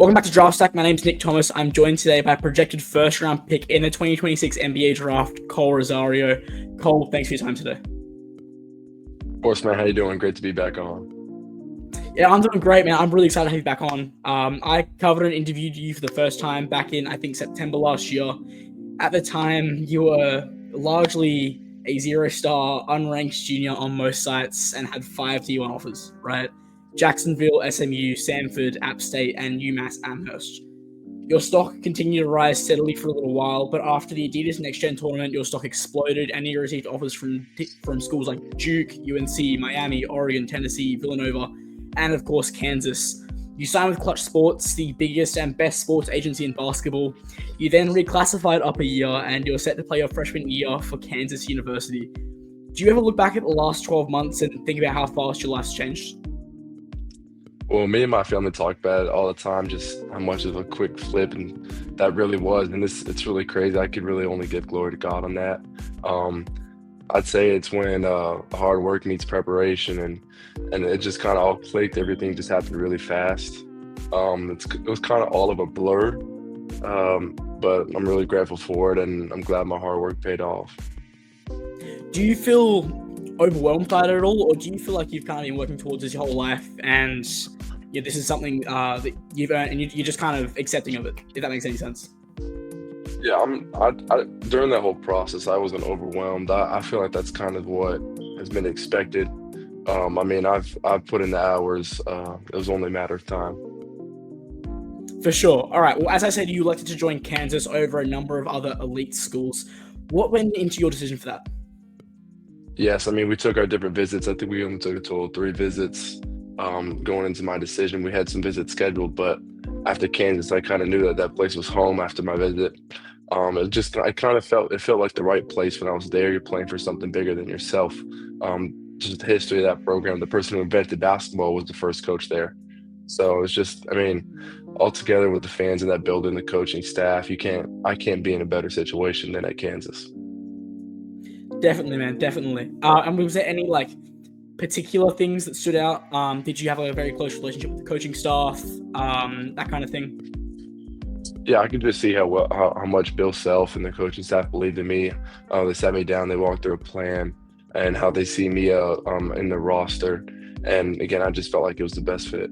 Welcome back to Draftstack. My name's Nick Thomas. I'm joined today by projected first-round pick in the 2026 NBA Draft, Kohl Rosario. Kohl, thanks for your time today. Of course, man. How you doing? Great to be back on. Yeah, I'm doing great, man. I'm really excited to have you back on. I covered and interviewed you for the first time back in, I think, September last year. At the time, you were largely a zero-star, unranked junior on most sites and had 5 D1 offers, right? Jacksonville, SMU, Samford, App State, and UMass Amherst. Your stock continued to rise steadily for a little while, but after the Adidas Next Gen tournament, your stock exploded and you received offers from schools like Duke, UNC, Miami, Oregon, Tennessee, Villanova, and of course Kansas. You signed with Clutch Sports, the biggest and best sports agency in basketball. You then reclassified up a year and you're set to play your freshman year for Kansas University. Do you ever look back at the last 12 months and think about how fast your life's changed? Well, me and my family talk about it all the time, just how much of a quick flip and that really was. And it's really crazy. I could really only give glory to God on that. I'd say it's when hard work meets preparation and it just kind of all clicked. Everything just happened really fast. It was kind of all of a blur, but I'm really grateful for it, and I'm glad my hard work paid off. Do you feel overwhelmed by it at all, or do you feel like you've kind of been working towards this your whole life and this is something that you've earned and you're just kind of accepting of it, if that makes any sense? Yeah, I during that whole process, I wasn't overwhelmed. I feel like that's kind of what has been expected. I mean, I've put in the hours. It was only a matter of time. For sure. All right. Well, as I said, you elected to join Kansas over a number of other elite schools. What went into your decision for that? Yes, I mean, we took our different visits. I think we only took a total of 3 visits going into my decision. We had some visits scheduled, but after Kansas, I kind of knew that place was home after my visit. I kind of felt like the right place when I was there. You're playing for something bigger than yourself. Just the history of that program. The person who invented basketball was the first coach there. So it's just, I mean, all together with the fans in that building, the coaching staff, I can't be in a better situation than at Kansas. Definitely, man. Definitely. And was there any particular things that stood out? Did you have a very close relationship with the coaching staff? That kind of thing. Yeah, I could just see how much Bill Self and the coaching staff believed in me. They sat me down, they walked through a plan, and how they see me in the roster. And again, I just felt like it was the best fit.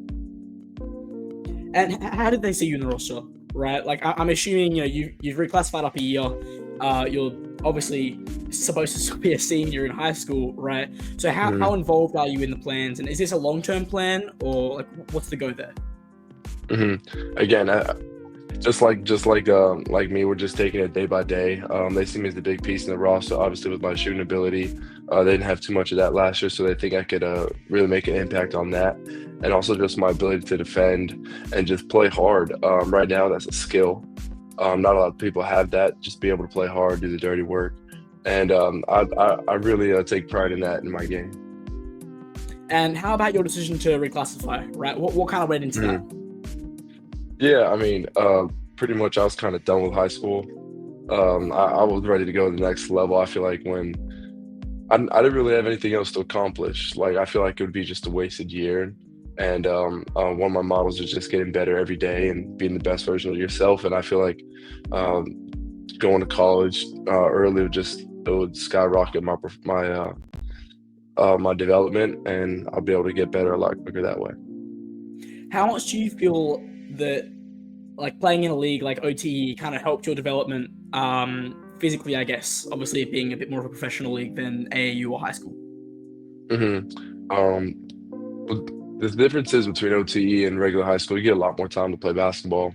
And how did they see you in the roster? Right, I'm assuming you've reclassified up a year. You're obviously supposed to be a senior in high school, right? So how involved are you in the plans? And is this a long-term plan, or what's the go there? Again, just like me, we're just taking it day by day. They see me as the big piece in the roster, obviously with my shooting ability. They didn't have too much of that last year, so they think I could really make an impact on that. And also just my ability to defend and just play hard. Right now, that's a skill. Not a lot of people have that, just be able to play hard, do the dirty work. And I really take pride in that in my game. And how about your decision to reclassify, right? What kind of went into that? Yeah, I mean, pretty much I was kind of done with high school. I was ready to go to the next level. I feel like when I didn't really have anything else to accomplish. I feel like it would be just a wasted year. And one of my models is just getting better every day and being the best version of yourself. And I feel like going to college early would skyrocket my development, and I'll be able to get better a lot quicker that way. How much do you feel that playing in a league like OTE kind of helped your development physically, I guess, obviously it being a bit more of a professional league than AAU or high school? The differences between OTE and regular high school, you get a lot more time to play basketball.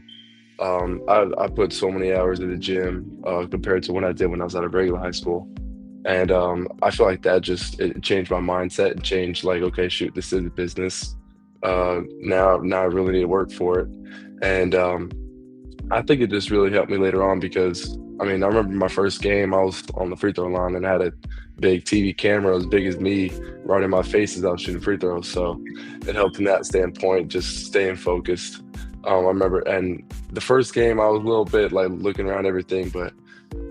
I put so many hours in the gym compared to when I did when I was out of regular high school. And I feel like that it changed my mindset and changed okay, shoot, this is a business. Now I really need to work for it. And I think it just really helped me later on because, I mean, I remember my first game, I was on the free throw line and I had a big TV camera as big as me right in my face as I was shooting free throws. So it helped in that standpoint, just staying focused. I remember, and the first game I was a little bit looking around everything, but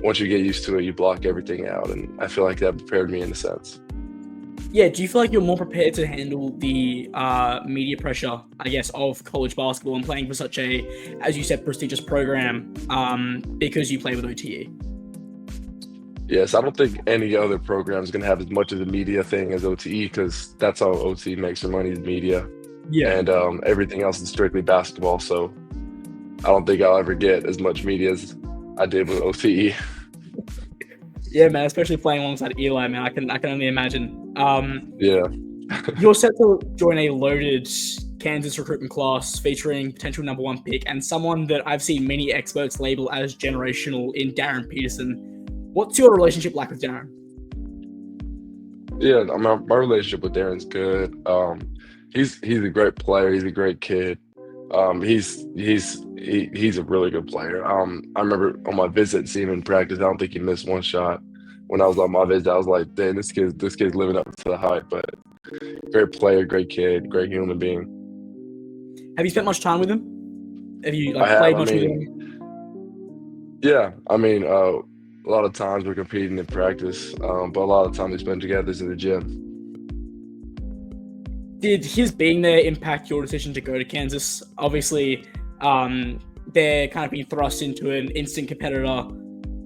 once you get used to it, you block everything out. And I feel like that prepared me in a sense. Yeah, do you feel like you're more prepared to handle the media pressure, I guess, of college basketball and playing for such a, as you said, prestigious program because you play with OTE? Yes, I don't think any other program is going to have as much of the media thing as OTE because that's how OTE makes their money is media, Yeah. and everything else is strictly basketball. So I don't think I'll ever get as much media as I did with OTE. Yeah, man, especially playing alongside Eli, man. I can only imagine. Yeah. You're set to join a loaded Kansas recruitment class featuring potential number one pick and someone that I've seen many experts label as generational in Darren Peterson. What's your relationship like with Darren? Yeah, my relationship with Darren's good. He's a great player. He's a great kid. He's a really good player. I remember on my visit seeing him in practice. I don't think he missed one shot. When I was on my visit, I was like, "Dang, this kid's living up to the hype." But great player, great kid, great human being. Have you spent much time with him? Have you I like have. played I much with mean, him? yeah. I mean, a lot of times we're competing in practice, but a lot of time we spend together is in the gym. Did his being there impact your decision to go to Kansas? Obviously, they're kind of being thrust into an instant competitor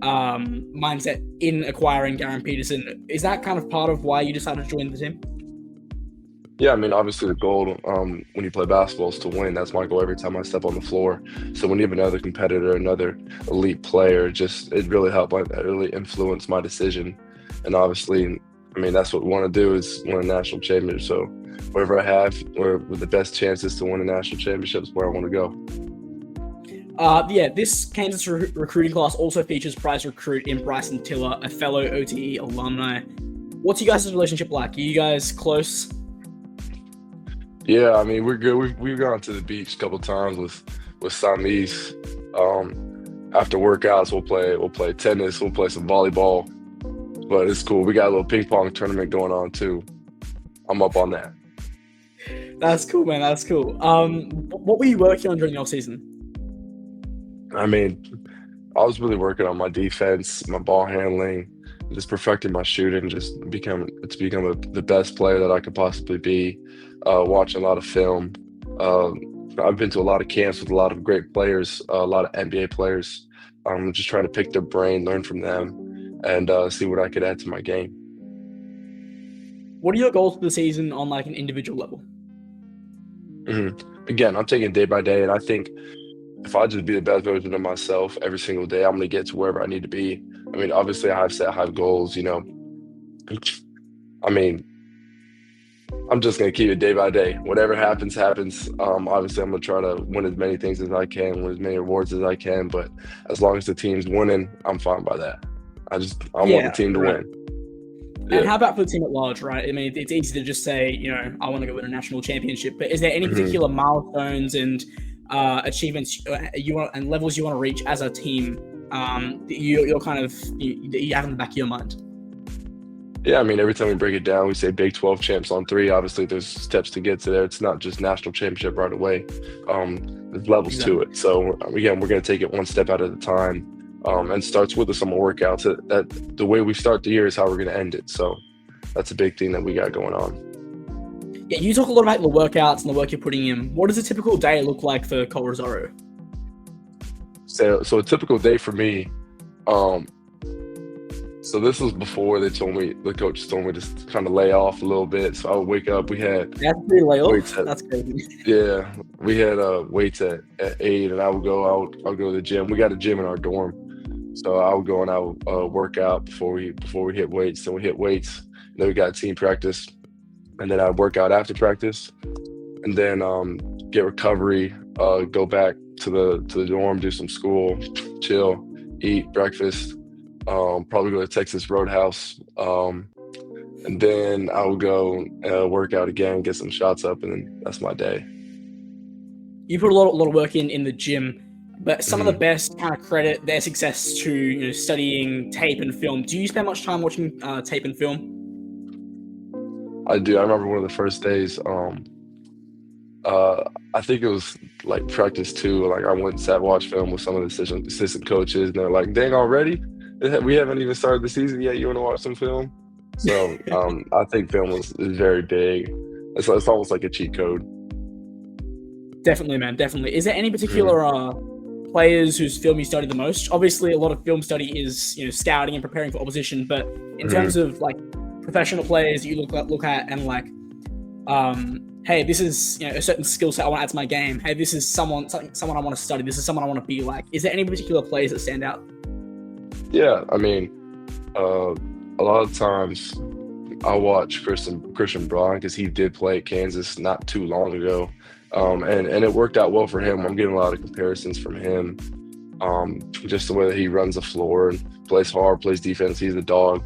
mindset in acquiring Darren Peterson. Is that kind of part of why you decided to join the team? Yeah, I mean, obviously the goal when you play basketball is to win. That's my goal every time I step on the floor. So when you have another competitor, another elite player, just it really helped. It really influenced my decision. And obviously, I mean, that's what we want to do is win a national championship. So wherever I have, or with the best chances to win a national championship is where I want to go. Yeah, this Kansas recruiting class also features prize recruit in Bryson Tiller, a fellow OTE alumni. What's you guys' relationship like? Are you guys close? Yeah, I mean, we're good. We've gone to the beach a couple times with Samis. After workouts, we'll play tennis, we'll play some volleyball. But it's cool. We got a little ping pong tournament going on too. I'm up on that. That's cool, man. That's cool. What were you working on during the off season? I mean, I was really working on my defense, my ball handling, just perfecting my shooting, just the best player that I could possibly be. Watching a lot of film. I've been to a lot of camps with a lot of great players, a lot of NBA players. I'm just trying to pick their brain, learn from them, and see what I could add to my game. What are your goals for the season on like an individual level? Again, I'm taking it day by day, and I think if I just be the best version of myself every single day, I'm going to get to wherever I need to be. I mean, obviously, I have set high goals. I mean, I'm just going to keep it day by day. Whatever happens, happens. Obviously, I'm going to try to win as many things as I can, win as many awards as I can. But as long as the team's winning, I'm fine by that. I want the team to win. And how about for the team at large, right? I mean, it's easy to just say, I want to go win a national championship. But is there any particular milestones and achievements and levels you want to reach as a team that you're kind of that you have in the back of your mind? Yeah, I mean, every time we break it down, we say Big 12 champs on 3. Obviously, there's steps to get to there. It's not just national championship right away. There's levels to it. So again, we're going to take it one step at a time, and starts with the summer workouts. That the way we start the year is how we're going to end it. So that's a big thing that we got going on. Yeah, you talk a lot about the workouts and the work you're putting in. What does a typical day look like for Kohl Rosario? So a typical day for me. So this was before the coach told me to kind of lay off a little bit. So I would wake up. We had That's crazy. Yeah, we had weights at 8, and I'll go to the gym. We got a gym in our dorm, so I would go and I would work out before we hit weights. Then we hit weights. And then we got team practice, and then I'd work out after practice, and then get recovery. Go back to the dorm, do some school, chill, eat breakfast. Probably go to Texas Roadhouse, and then I will go work out again, get some shots up, and then that's my day. You put a lot of work in the gym, but some of the best kind of credit their success to studying tape and film. Do you spend much time watching tape and film? I do. I remember one of the first days. I think it was like practice 2. Like I went and sat watch film with some of the assistant coaches, and they're like, "Dang, already? We haven't even started the season yet. You want to watch some film?" So I think film is very big. It's almost like a cheat code. Definitely, man. Definitely. Is there any Mhm. particular players whose film you study the most? Obviously, a lot of film study is scouting and preparing for opposition. But in terms Mhm. of like professional players that you look at and like, hey, this is a certain skill set I want to add to my game. Hey, this is someone I want to study. This is someone I want to be like. Is there any particular players that stand out? Yeah, I mean, uh, a lot of times I watch Christian Braun because he did play at Kansas not too long ago, and it worked out well for him. I'm getting a lot of comparisons from him, just the way that he runs the floor and plays hard, plays defense. He's a dog,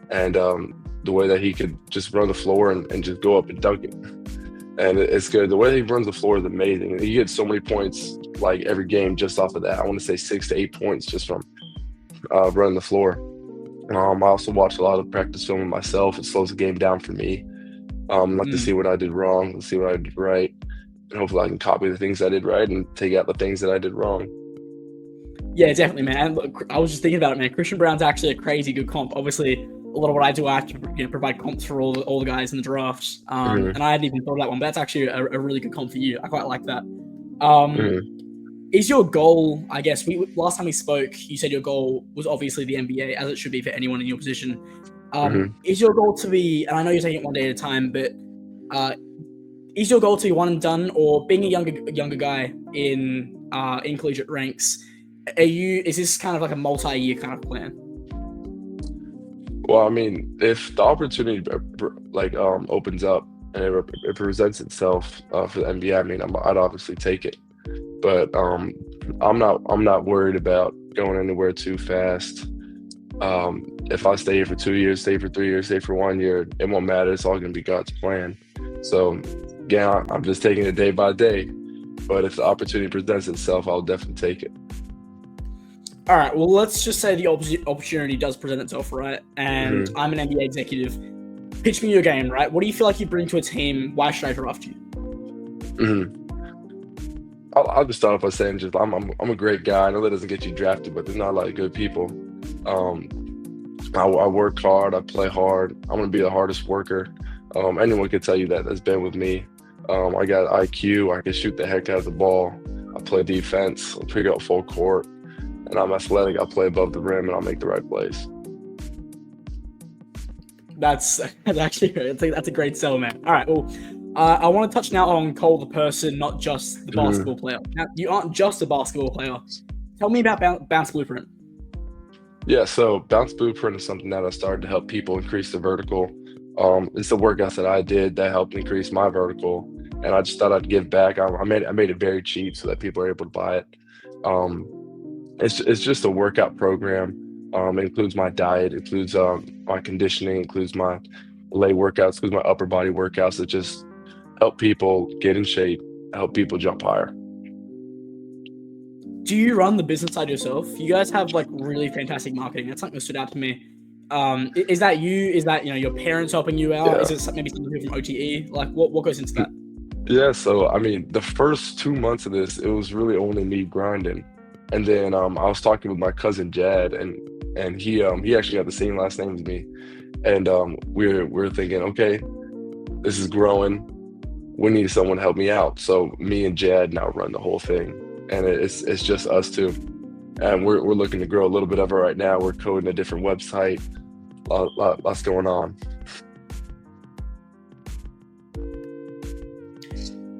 and the way that he could just run the floor and just go up and dunk it. And it's good. The way he runs the floor is amazing. He gets so many points like every game just off of that. I want to say 6 to 8 points just from running the floor. I also watch a lot of practice film myself. It slows the game down for me. Like to see Mm. what I did wrong, to see what I did right, and hopefully I can copy the things I did right and take out the things that I did wrong. Yeah, definitely, man. And look, I was just thinking about it, man. Christian Brown's actually a crazy good comp. Obviously, a lot of what I do, I have to provide comps for all the guys in the drafts. Hmm. And I hadn't even thought of that one, but that's actually a really good comp for you. I quite like that. Um, Hmm. is your goal? I guess we last time we spoke, you said your goal was obviously the NBA, as it should be for anyone in your position. Hmm. Is your goal to be? And I know you're taking it one day at a time, but uh, is your goal to be one and done, or being a younger guy in collegiate ranks? Is this kind of like a multi-year kind of plan? Well, I mean, if the opportunity like opens up and it presents itself for the NBA, I mean, I'd obviously take it. But I'm not worried about going anywhere too fast. If I stay here for 2 years, stay for 3 years, stay for 1 year, it won't matter. It's all gonna be God's plan. So yeah, I'm just taking it day by day. But if the opportunity presents itself, I'll definitely take it. All right. Well, let's just say the opportunity does present itself, right? And Hmm. I'm an NBA executive. Pitch me your game, right? What do you feel like you bring to a team? Why should I draft you? Hmm. I'll just start off by saying just I'm a great guy. I know that doesn't get you drafted, but there's not a lot of good people. Um, I work hard. I play hard. I'm gonna be the hardest worker. Anyone can tell you that that's been with me. I got IQ. I can shoot the heck out of the ball. I play defense. I pick up full court, and I'm athletic. I play above the rim, and I'll make the right plays. That's actually that's a great sell, man. All right. Well, I want to touch now on Cole the person, not just the Mhm. basketball player. Now, you aren't just a basketball player. Tell me about Bounce Blueprint. Yeah, so bounce blueprint is something that I started to help people increase the vertical. It's the workouts that I did that helped increase my vertical, and I just thought I'd give back. I made it very cheap so that people are able to buy it. Um, it's just a workout program. It includes my diet, includes my conditioning, includes my leg workouts, includes my upper body workouts that just help people get in shape, help people jump higher. Do you run the business side yourself? You guys have like really fantastic marketing. That's something that stood out to me. Is that you? Is that your parents helping you out? Is Yeah. it maybe something from OTE? Like what goes into that? Yeah, so I mean, the first 2 months of this, it was really only me grinding, and then I was talking with my cousin Jad, and he actually got the same last name as me, and we're thinking, okay, this is growing. We need someone to help me out. So me and Jad now run the whole thing, and it's just us two, and we're looking to grow a little bit of it right now. We're coding a different website, lots going on.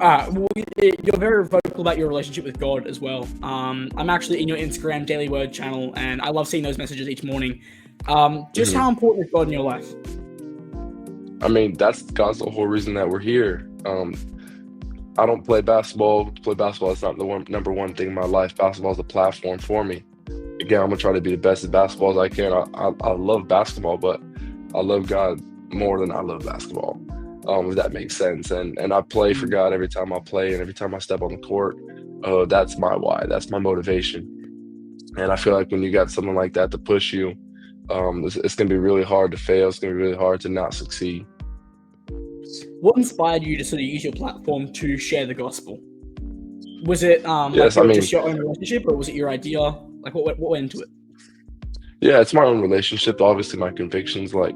Well, you're very vocal about your relationship with God as well. I'm actually in your Instagram Daily Word channel, and I love seeing those messages each morning. Just Hmm. how important is God in your life? I mean, that's the whole reason that we're here. I don't play basketball. To play basketball is not the number one thing in my life. Basketball is a platform for me. Again, I'm gonna try to be the best at basketball as I can. I love basketball, but I love God more than I love basketball. If that makes sense. And I play for Mm. God every time I play and every time I step on the court. That's my why. That's my motivation. And I feel like when you got something like that to push you, it's gonna be really hard to fail. It's gonna be really hard to not succeed. What inspired you to sort of use your platform to share the gospel? Was it like Yes, I mean, just your own relationship, or was it your idea? Like what went into it? yeah, it's my own relationship. Obviously, my convictions. Like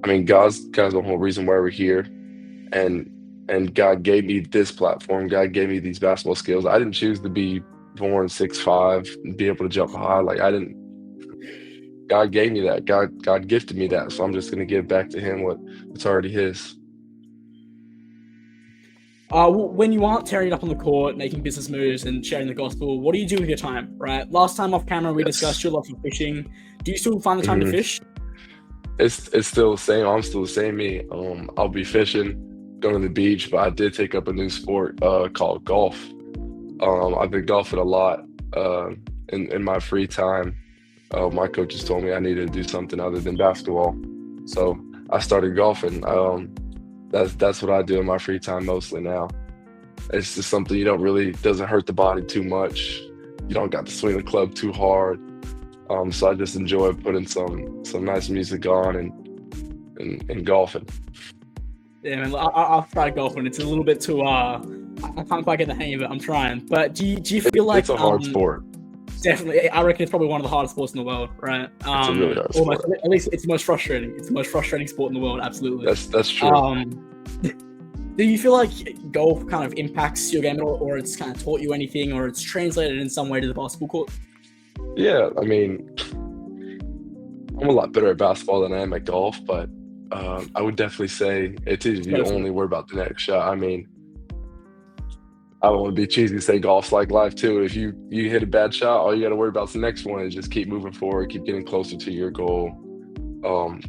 I mean, God's the whole reason why we're here, and God gave me this platform. God gave me these basketball skills. I didn't choose to be born 6'5", and be able to jump high. Like I didn't. God gave me that. God gifted me that. So I'm just gonna give back to Him what's already His. When you aren't tearing it up on the court, making business moves and sharing the gospel, what do you do with your time, right? Last time off camera, we discussed your love for fishing. Do you still find the time to Mhm. fish? It's still the same. I'm still the same me. I'll be fishing, going to the beach, but I did take up a new sport called golf. I've been golfing a lot uh, in my free time. My coaches told me I needed to do something other than basketball, so I started golfing. That's what I do in my free time mostly now. It's just something you don't really doesn't hurt the body too much. You don't got to swing the club too hard. So I just enjoy putting some nice music on and golfing. Yeah, man, I've tried golfing. It's a little bit too. I can't quite get the hang of it. I'm trying, but do you feel like It's a hard sport. definitely? I reckon it's probably one of the hardest sports in the world, right? It's a really hard Almost, sport. at least it's the most frustrating. It's the most frustrating sport in the world. Absolutely. That's true. Do you feel like golf kind of impacts your game at all, or it's kind of taught you anything, or it's translated in some way to the basketball court? Yeah, I mean, I'm a lot better at basketball than I am at golf, but I would definitely say it teaches you to Personally. only worry about the next shot. I mean, I don't want to be cheesy and say golf's like life too. If you hit a bad shot, all you got to worry about is the next one and just keep moving forward, keep getting closer to your goal. Um,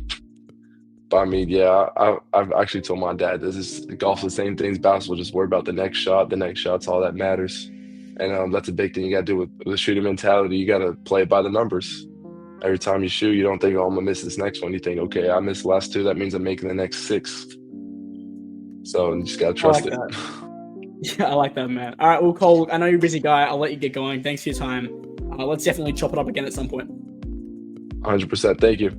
but I mean, yeah, I've actually told my dad this is golf's the same thing as basketball. Just worry about the next shot. The next shot's all that matters, and that's a big thing you got to do with the shooting mentality. You got to play it by the numbers. Every time you shoot, you don't think, "Oh, I'm gonna miss this next one." You think, "Okay, I missed the last two. That means I'm making the next six." So you just gotta I like trust it. that. Yeah, I like that, man. All right, well, Cole, I know you're a busy guy. I'll let you get going. Thanks for your time. Let's definitely chop it up again at some point. 100%. Thank you.